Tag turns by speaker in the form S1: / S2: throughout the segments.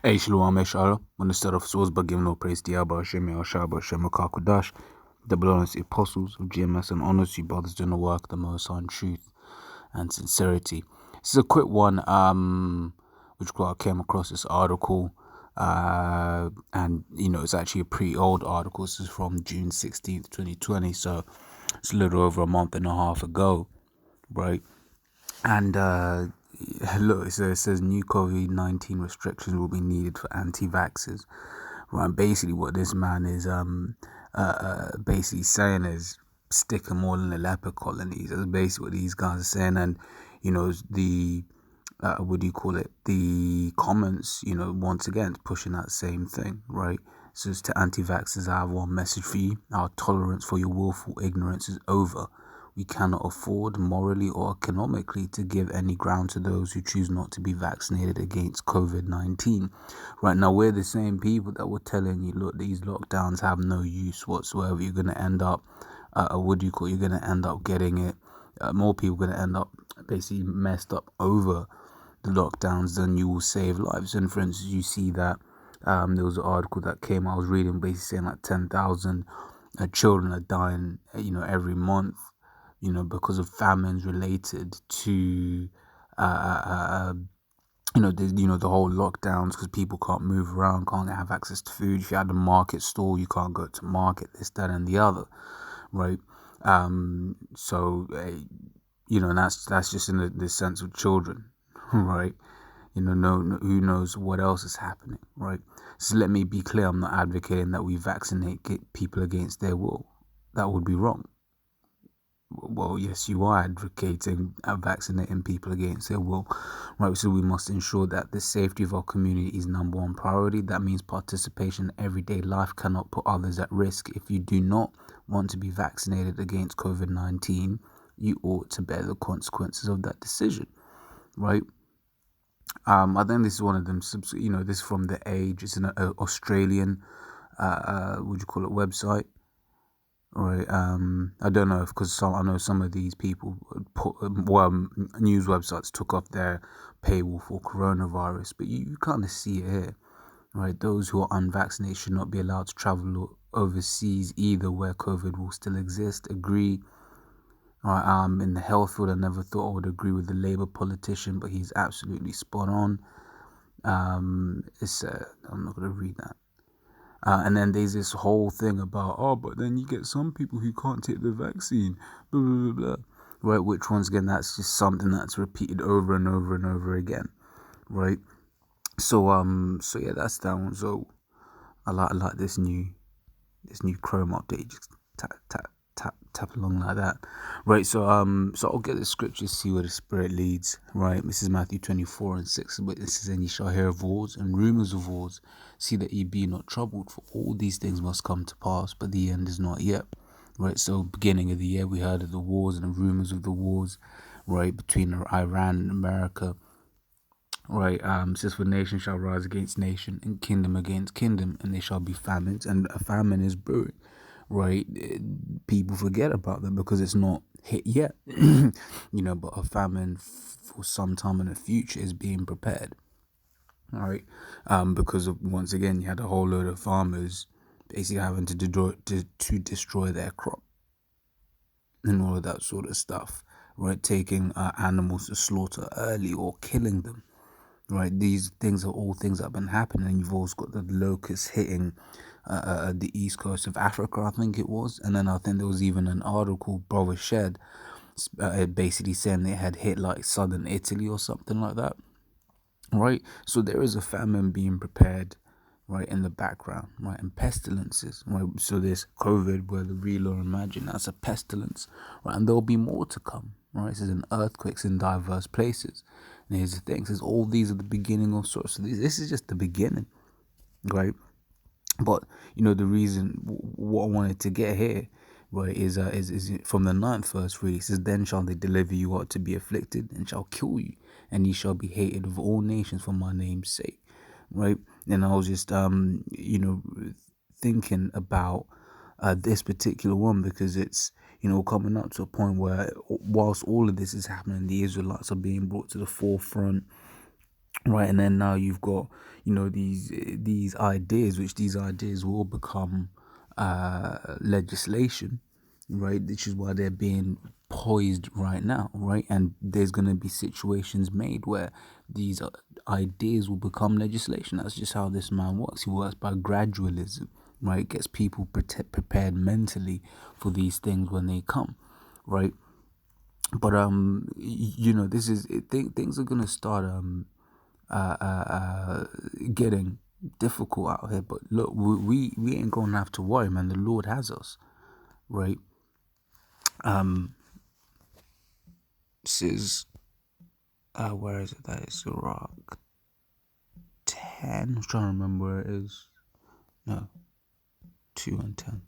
S1: Hey, Shalom, Eshara. When the start of souls, but giving no praise to Yahweh, Hashem, Yahushua, Hashem, Kakodash, the belongs to the apostles of GMS and honors you, brothers, doing the work, the most on truth and sincerity. This is a quick one, which I came across this article, and, it's actually a pretty old article. This is from June 16th, 2020, so it's a little over a month and a half ago, right? And look, it says new COVID-19 restrictions will be needed for anti-vaxxers. Right, basically what this man is basically saying is stick them all in the leper colonies. That's basically what these guys are saying. And the what do you call it? The comments, once again pushing that same thing, right? So it's to anti-vaxxers, I have one message for you: our tolerance for your willful ignorance is over. We cannot afford, morally or economically, to give any ground to those who choose not to be vaccinated against COVID-19. Right now, we're the same people that were telling you, look, these lockdowns have no use whatsoever. You're going to end up, you're going to end up getting it. More people are going to end up basically messed up over the lockdowns than you will save lives. And for instance, you see that there was an article that came, I was reading, basically saying like 10,000 children are dying, every month, because of famines related to, the whole lockdowns, because people can't move around, can't have access to food. If you had a market stall, you can't go to market, this, that, and the other, right? So, and that's just in the sense of children, right? No, who knows what else is happening, right? So let me be clear, I'm not advocating that we vaccinate people against their will. That would be wrong. Well, yes, you are advocating vaccinating people against their will, right? So we must ensure that the safety of our community is number one priority. That means participation in everyday life cannot put others at risk. If you do not want to be vaccinated against COVID-19, you ought to bear the consequences of that decision, right? I think this is one of them. This is from The Age. It's an Australian, would you call it, website. Right, I don't know because I know some of these people news websites took off their paywall for coronavirus, but you kind of see it here, right? Those who are unvaccinated should not be allowed to travel overseas either, where COVID will still exist. Agree. Right, in the health field, I never thought I would agree with the Labour politician, but he's absolutely spot on. I'm not going to read that. And then there's this whole thing about, but then you get some people who can't take the vaccine, blah, blah, blah, blah. Right, which once again, that's just something that's repeated over and over and over again, right? So yeah, that's that one. So I like this new Chrome update. Just tap along like that, right? So I'll get the scriptures, see where the Spirit leads, right? This is Matthew 24:6. But this is, and ye shall hear of wars and rumors of wars. See that ye be not troubled, for all these things must come to pass, but the end is not yet. Right, so beginning of the year, we heard of the wars and the rumors of the wars, right, between Iran and America. Right, says for nation shall rise against nation and kingdom against kingdom, and they shall be famines, and a famine is brewing. Right, people forget about them because it's not hit yet, but a famine for some time in the future is being prepared. All right, because of, once again, you had a whole load of farmers basically having to destroy their crop and all of that sort of stuff, right? Taking animals to slaughter early or killing them. Right, these things are all things that have been happening, and you've also got the locusts hitting the east coast of Africa, I think it was, and then I think there was even an article Brother Shed basically saying they had hit like southern Italy or something like that. Right, so there is a famine being prepared, right, in the background, right, and pestilences, right. So there's COVID, where the real or imagine, that's a pestilence, right, and there'll be more to come, right. It says in earthquakes in diverse places. And here's the thing, it says all these are the beginning of sorts. So this is just the beginning, right? But the reason what I wanted to get here, right, is from the 9th verse. Really, it says, then shall they deliver you out to be afflicted, and shall kill you, and ye shall be hated of all nations for my name's sake, right? And I was just thinking about this particular one, because it's coming up to a point where, whilst all of this is happening, the Israelites are being brought to the forefront, right? And then now you've got, these ideas, which these ideas will become legislation, right? Which is why they're being poised right now, right? And there's going to be situations made where these ideas will become legislation. That's just how this man works. He works by gradualism, right? Gets people prepared mentally for these things when they come, right? But this is things are gonna start getting difficult out here. But look, we ain't gonna have to worry, man. The Lord has us, right? This is where is it? That is Iraq 10. I'm trying to remember where it is. No, 2 and 10.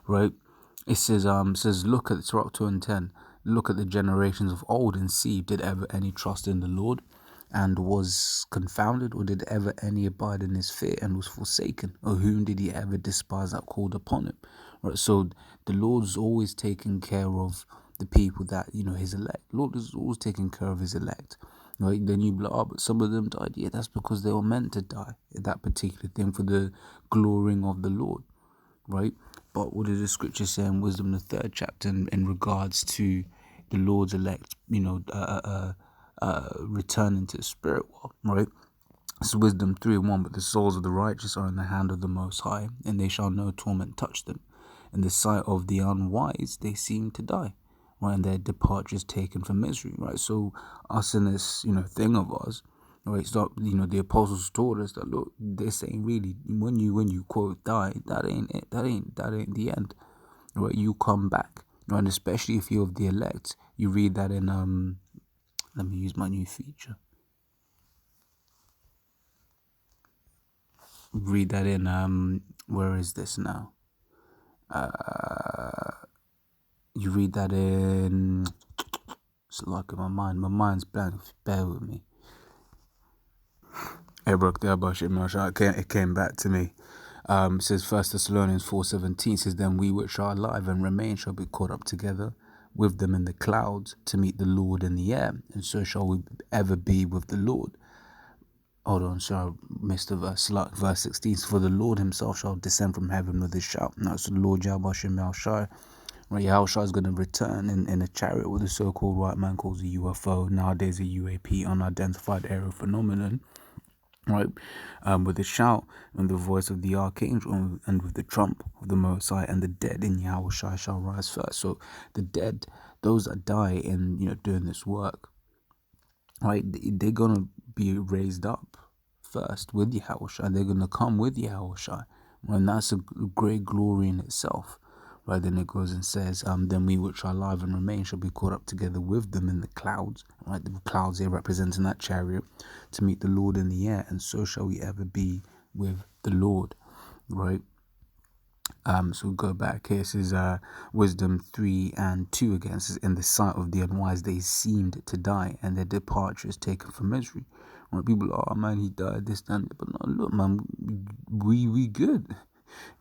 S1: Right? It says look at Sirach 2 and 10. Look at the generations of old and see, did ever any trust in the Lord and was confounded, or did ever any abide in his fear and was forsaken? Or whom did he ever despise that called upon him? Right. So the Lord's always taking care of the people that, his elect. Lord is always taking care of his elect. Right, then you be like, oh, but some of them died. Yeah, that's because they were meant to die. That particular thing for the glorying of the Lord, right? But what does the scripture say in Wisdom, the 3rd chapter, in regards to the Lord's elect, returning to the spirit world, right? It's Wisdom 3:1. But the souls of the righteous are in the hand of the Most High, and they shall no torment touch them. In the sight of the unwise, they seem to die, right? And their departure is taken from misery, right? So us in this, thing of ours, right? So the apostles taught us that, look, they're saying really, when you quote die, that ain't it. That ain't the end, right? You come back, right? And especially if you're of the elect, you read that in Let me use my new feature. Read that in where is this now? You read that in. It's like in my mind. My mind's blank. Bear with me. It came back to me. Says 1 Thessalonians 4:17 says, then we which are alive and remain shall be caught up together with them in the clouds to meet the Lord in the air, and so shall we ever be with the Lord. Hold on, sorry, I missed a verse. Like verse 16, for the Lord himself shall descend from heaven with a shout. Now, so the Lord Yahweh Shai, right? Yahushua is going to return in a chariot with a so-called white man calls a UFO, nowadays a UAP, unidentified aerial phenomenon, right? With a shout and the voice of the archangel and with the trump of the Most High, and the dead in Yahushua shall rise first. So the dead, those that die in doing this work, right? They're gonna be raised up first with Yahushua. They're gonna come with Yahushua, and that's a great glory in itself. Right, then it goes and says, then we which are alive and remain shall be caught up together with them in the clouds. Right, the clouds here representing that chariot to meet the Lord in the air, and so shall we ever be with the Lord. Right. So we go back here. This is Wisdom 3:2 again. It says, in the sight of the unwise they seemed to die, and their departure is taken from misery. When people are, oh man, he died, this, that, but no, look, man, we good,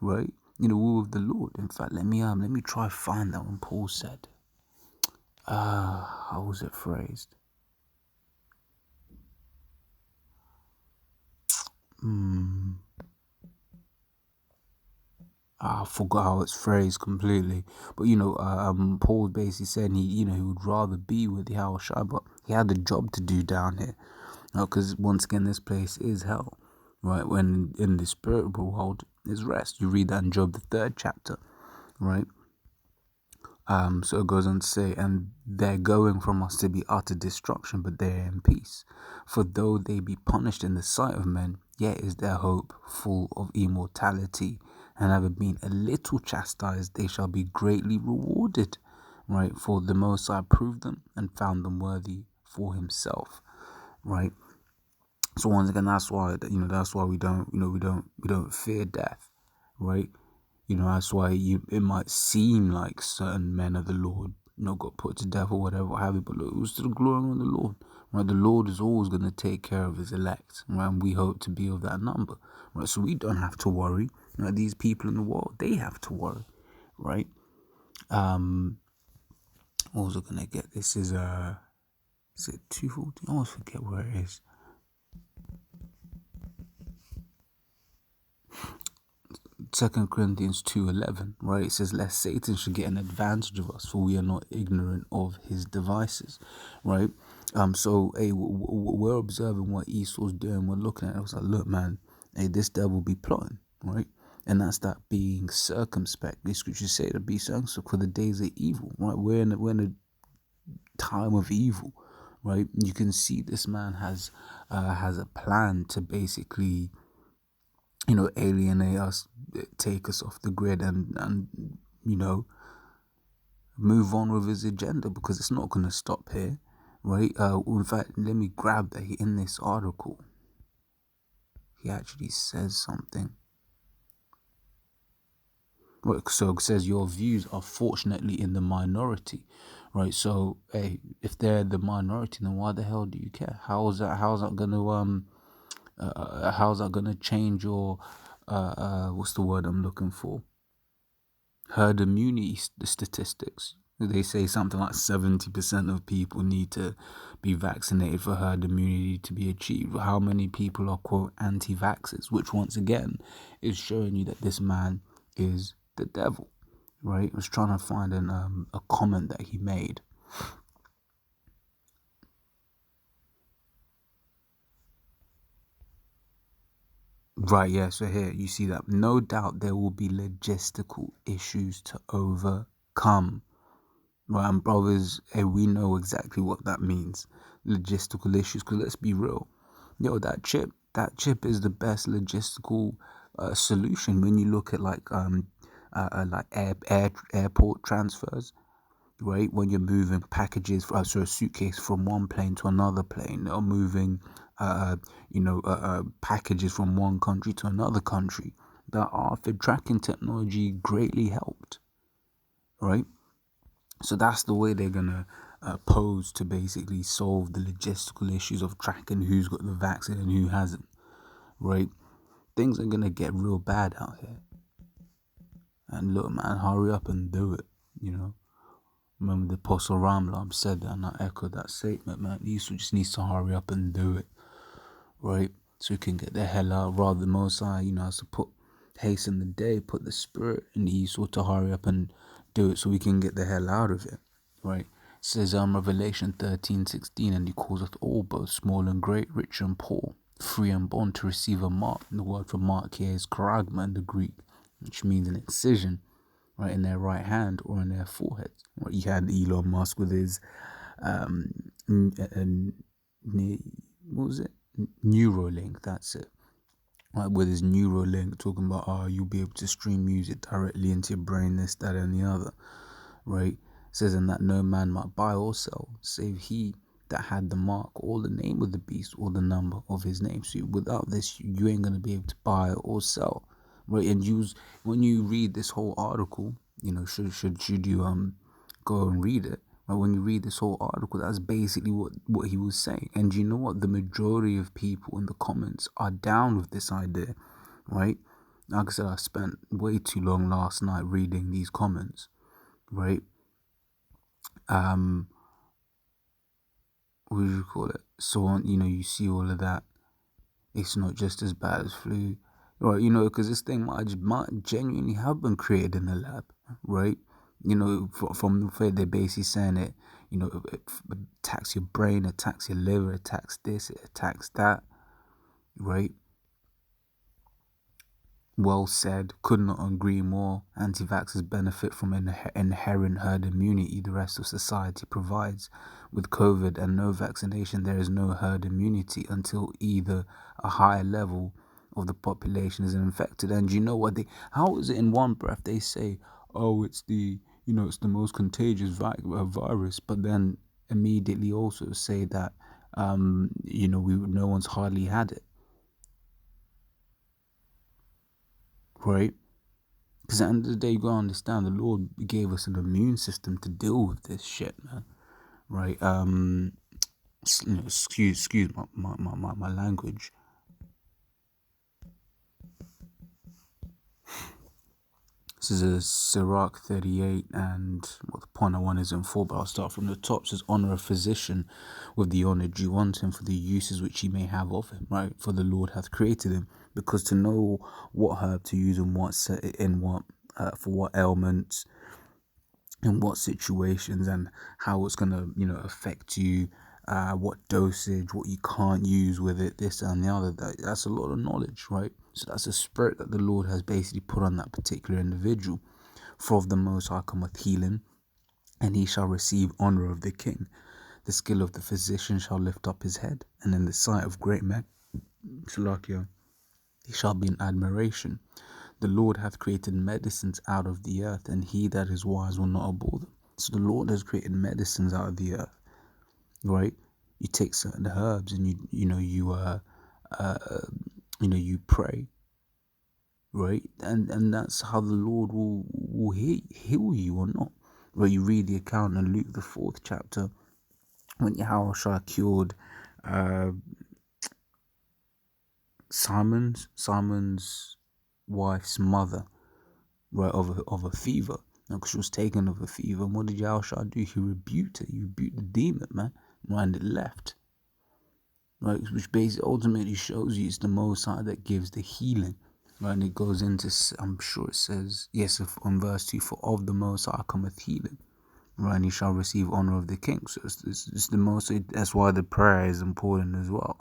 S1: right? We're with the Lord. In fact, let me try find that one Paul said. How was it phrased? I forgot how it's phrased completely, but Paul basically said he would rather be with Yahushua, but he had a job to do down here, because once again this place is hell, right? When in the spiritual world is rest. You read that in Job the 3rd chapter, right? So it goes on to say, and they're going from us to be utter destruction, but they're in peace. For though they be punished in the sight of men, yet is their hope full of immortality. And having been a little chastised, they shall be greatly rewarded. Right? For the Most High proved them and found them worthy for himself. Right? So once again, that's why we don't fear death. Right? That's why it might seem like certain men of the Lord, got put to death or whatever, what have you. But look, it was to the glory of the Lord. Right? The Lord is always going to take care of his elect. Right? And we hope to be of that number. Right? So we don't have to worry. Right? These people in the world, they have to worry. Right? What was I going to get? This is Is it 2:14? I always forget where it is. 2 Corinthians 2:11, right? It says, lest Satan should get an advantage of us, for we are not ignorant of his devices, right? So, hey, we're observing what Esau's doing. We're looking at it. I was like, look, man, hey, this devil be plotting, right? And that's that being circumspect. The scriptures say to be circumspect for the days of evil, right? We're in a time of evil, right? You can see this man has a plan to basically, alienate us, take us off the grid, and move on with his agenda, because it's not going to stop here, right? In fact, let me grab that. In this article, he actually says something. So it says your views are fortunately in the minority, right? So, hey, if they're the minority, then why the hell do you care? How's that gonna change your what's the word I'm looking for? Herd immunity statistics. They say something like 70% of people need to be vaccinated for herd immunity to be achieved. How many people are, quote, anti-vaxxers? Which, once again, is showing you that this man is the devil, right? I was trying to find a comment that he made. Right, yeah, so here you see that. No doubt there will be logistical issues to overcome. Right, and brothers, we know exactly what that means. Logistical issues, because let's be real. That chip is the best logistical solution when you look at like airport transfers, right? When you're moving packages, so a suitcase from one plane to another plane, or moving, packages from one country to another country. That RFID tracking technology greatly helped, right? So that's the way they're gonna pose to basically solve the logistical issues of tracking who's got the vaccine and who hasn't, right? Things are gonna get real bad out here. And look, man, hurry up and do it, you know? Remember the Apostle Ramlam said that, and I echo that statement, man. Esau just needs to hurry up and do it, right? So we can get the hell out. Rather, the Most High, has to hasten the day, put the spirit in Esau to hurry up and do it so we can get the hell out of it, right? It says Revelation 13:16, and he calls us all, both small and great, rich and poor, free and bond, to receive a mark. And the word for mark here is charagma in the Greek, which means an incision, right, in their right hand or in their forehead. Right, you had Elon Musk with his what was it? Neuralink, that's it. Right, with his Neuralink, talking about you'll be able to stream music directly into your brain, this, that, and the other, right? It says, in that no man might buy or sell, save he that had the mark or the name of the beast or the number of his name. So without this, you ain't gonna be able to buy or sell, right? And when you read this whole article, should you go and read it. Right? When you read this whole article, that's basically what he was saying. And you know what? The majority of people in the comments are down with this idea, right? Like I said, I spent way too long last night reading these comments, right? What do you call it? So on, you see all of that. It's not just as bad as flu, right? Because this thing might genuinely have been created in the lab, right? From the way they're basically saying it, it attacks your brain, attacks your liver, attacks this, it attacks that, right? Well said, could not agree more. Anti-vaxxers benefit from inherent herd immunity the rest of society provides. With COVID and no vaccination, there is no herd immunity until either a higher level of the population is infected. And you know what? How is it in one breath they say, oh, it's it's the most contagious virus, but then immediately also say that, no one's hardly had it, right? Because at the end of the day, you gotta understand, the Lord gave us an immune system to deal with this shit, man. Right? Excuse my language. This is a Sirach 38, and well, the point I want is in full, but I'll start from the top. It says, honor a physician with the honor due unto him for the uses which he may have of him, right? For the Lord hath created him, because to know what herb to use and for what ailments, in what situations, and how it's gonna, affect you, what dosage, what you can't use with it, this and the other. That's a lot of knowledge, right? So that's a spirit that the Lord has basically put on that particular individual. For of the Most High cometh healing, and he shall receive honor of the king. The skill of the physician shall lift up his head, and in the sight of great men, Shalakia, he shall be in admiration. The Lord hath created medicines out of the earth, and he that is wise will not abhor them. So the Lord has created medicines out of the earth, right? You take certain herbs, and you pray, right? And that's how the Lord will heal you or not. Right? You read the account in Luke the 4th chapter when Yahushua cured Simon's wife's mother, right, of a fever. Because she was taken of a fever. And what did Yahushua do? He rebuked it. He rebuked the demon, man. Right, and it left. Right, which basically ultimately shows you it's the Most High that gives the healing. Right, and it goes into, I'm sure it says, yes, on verse 2, for of the Most High cometh healing. Right, and he shall receive honor of the king. So it's the most, that's why the prayer is important as well.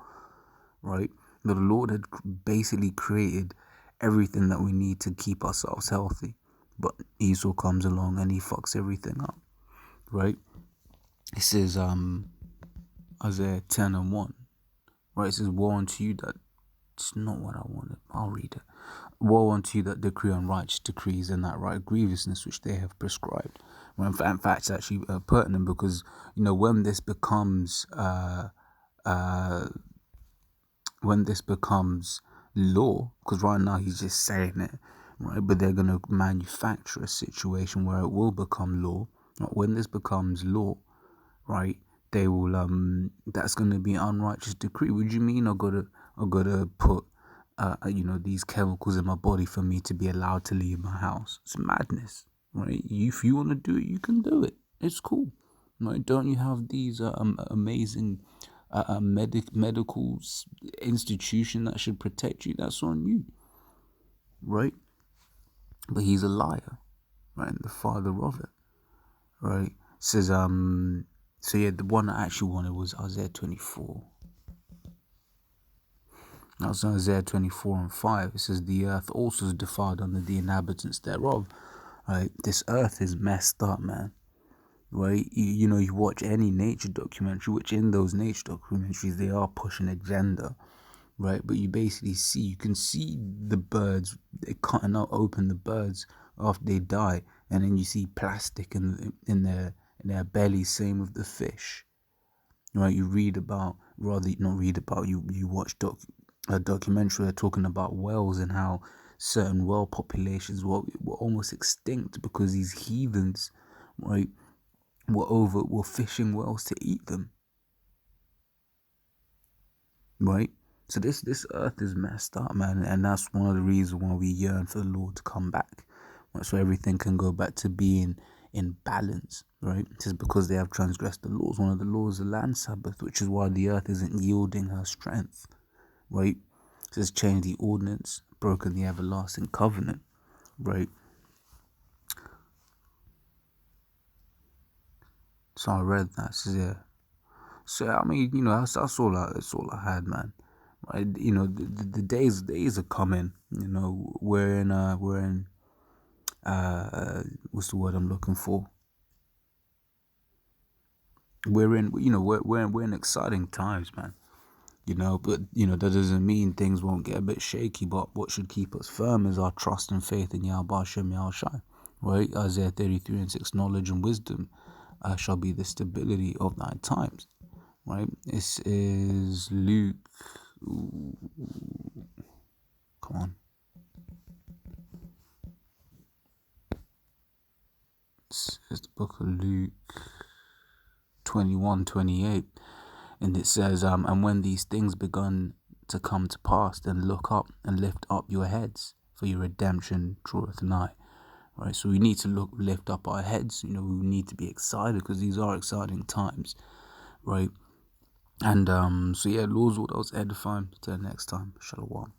S1: Right, the Lord had basically created everything that we need to keep ourselves healthy. But Esau comes along and he fucks everything up. Right, it says, Isaiah 10 and 1. Right, it says, woe unto you that, it's not what I wanted, I'll read it. Woe unto you that decree unrighteous decrees and that right grievousness which they have prescribed. Well, in fact, it's actually pertinent because, when this becomes law, because right now he's just saying it, right? But they're going to manufacture a situation where it will become law. Right? When this becomes law, right? They will that's going to be an unrighteous decree. What do you mean I gotta put these chemicals in my body for me to be allowed to leave my house? It's madness, right? If you want to do it, you can do it. It's cool, right? Don't you have these amazing medical institution that should protect you? That's on you, right? But he's a liar, right? And the father of it, right? Says so yeah, the one I actually wanted was Isaiah 24. That was Isaiah 24 and 5. It says, the earth also is defiled under the inhabitants thereof. Right? This earth is messed up, man. Right? You watch any nature documentary, which in those nature documentaries, they are pushing agenda. Right? But you can see the birds, they're cutting out open the birds after they die. And then you see plastic in their belly, same with the fish. Right, you watch a documentary talking about whales and how certain whale populations were almost extinct because these heathens, right, were fishing whales to eat them. Right? So this earth is messed up, man, and that's one of the reasons why we yearn for the Lord to come back. Right? So everything can go back to being in balance, right? Just because they have transgressed the laws. One of the laws is the land Sabbath, which is why the earth isn't yielding her strength, right? It says changed the ordinance, broken the everlasting covenant, right? So I read that. So I mean, that's all I had, man. Right? The days are coming. We're in what's the word I'm looking for? We're in exciting times, man. But that doesn't mean things won't get a bit shaky. But what should keep us firm is our trust and faith in Yahweh Hashem Yahushai, right? Isaiah 33 and 6, knowledge and wisdom shall be the stability of thy times, right? This is Luke. Ooh, come on. It's the book of Luke 21:28. And it says, and when these things begun to come to pass, then look up and lift up your heads, for your redemption draweth nigh. right? So we need to lift up our heads. We need to be excited because these are exciting times, right? And so yeah, Lord's what I was edifying. Till next time, Shalom.